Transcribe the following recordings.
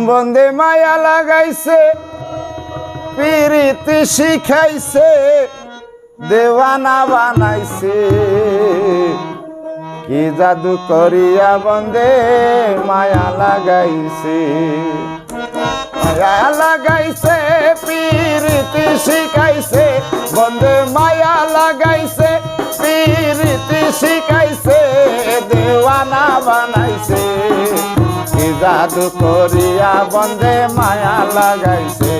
বন্দে মায়া লাগাইছে পিরিতি শিখাইছে দেওয়ানা বানাইছে কি জাদু করিয়া বন্দে মায়া লাগাইছে মায়া লাগাইছে পিরিতি শিখাইছে বন্দে মায়া লাগাইছে পিরিতি শিখাইছে দেওয়ানা বানাইছে কি জাদু করিয়া বন্দে মায়া লাগাইছে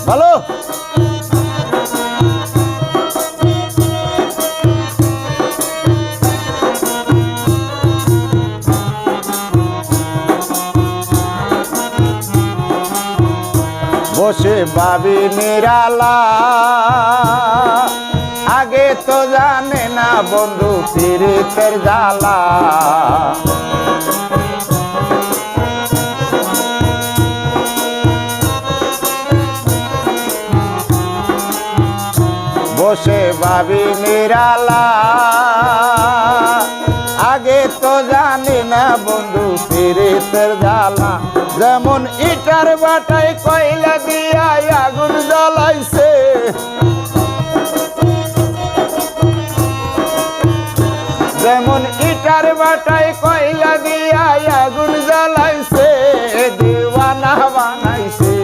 ভালো বসে ভাবি নিরালা আগে তো জানে না বন্ধু পীড়িতের জ্বালা বসে ভাবি নিরালা আগে তো জানি না বন্ধু পীড়িতের জ্বালা যেমন ইটার বাটায় কয়লা দিয়া আগুন জ্বলাইছে যেমন ইটার বাটায় কয়লা দিয়া আগুন জ্বলাইছে দিওয়ানা বানাইছে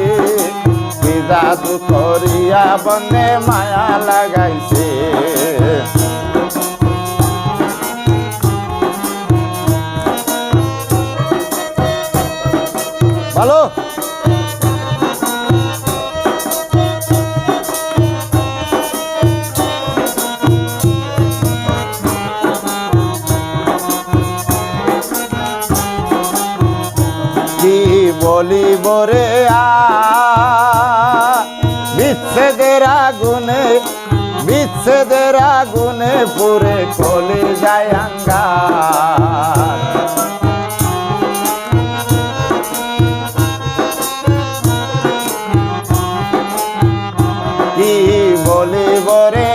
কি জাদু করিয়া বন্দে মায়া লাগাইছে ভালো কি বলিব রে বিচ্ছেদের আগুনে পুরে কলি যায় আঙ্গার কি বলিব রে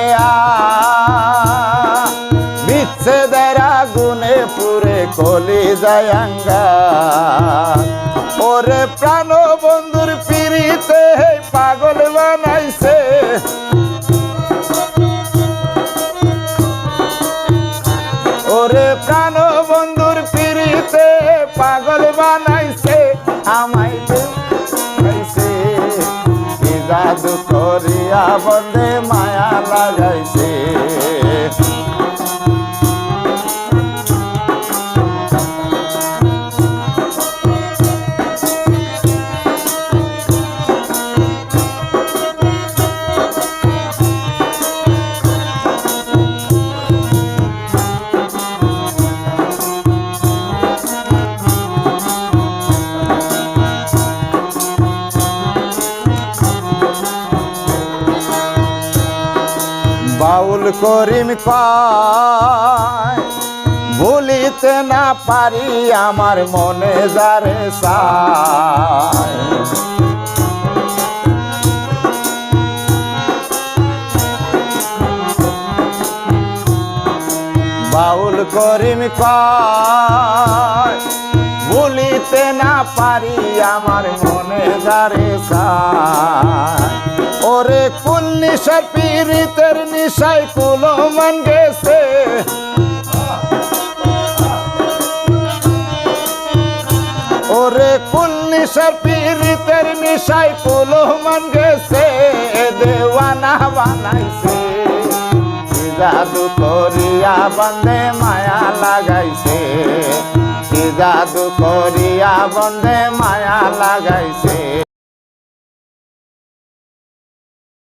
বিচ্ছেদের আগুনে পুরে কলি যায় আঙ্গার ওরে প্রাণ বন্ধুর পিড়িতে পাগল বানাইছে ওরে প্রাণ বন্ধুর পিড়িতে পাগল বানাইছে আমায় দেখাইছে কি জাদু করিয়া বন্দে মায়া লাগাইছে বাউল করিম কয় ভুলিতে না পারি আমার মনে যারে চায় বাউল করিম কয় ভুলিতে না পারি আমার মনে যারে চায় ওরে কুল নিশা পীড়িতের নিশায় কুলমান গেছে ওরে কুল নিশা পীড়িতের নিশায় কুলমান গেছে দেওয়ানা বানাইছে কি জাদু করিয়া বন্দে মায়া লাগাইছে কি জাদু করিয়া বন্দে মায়া লাগাইছে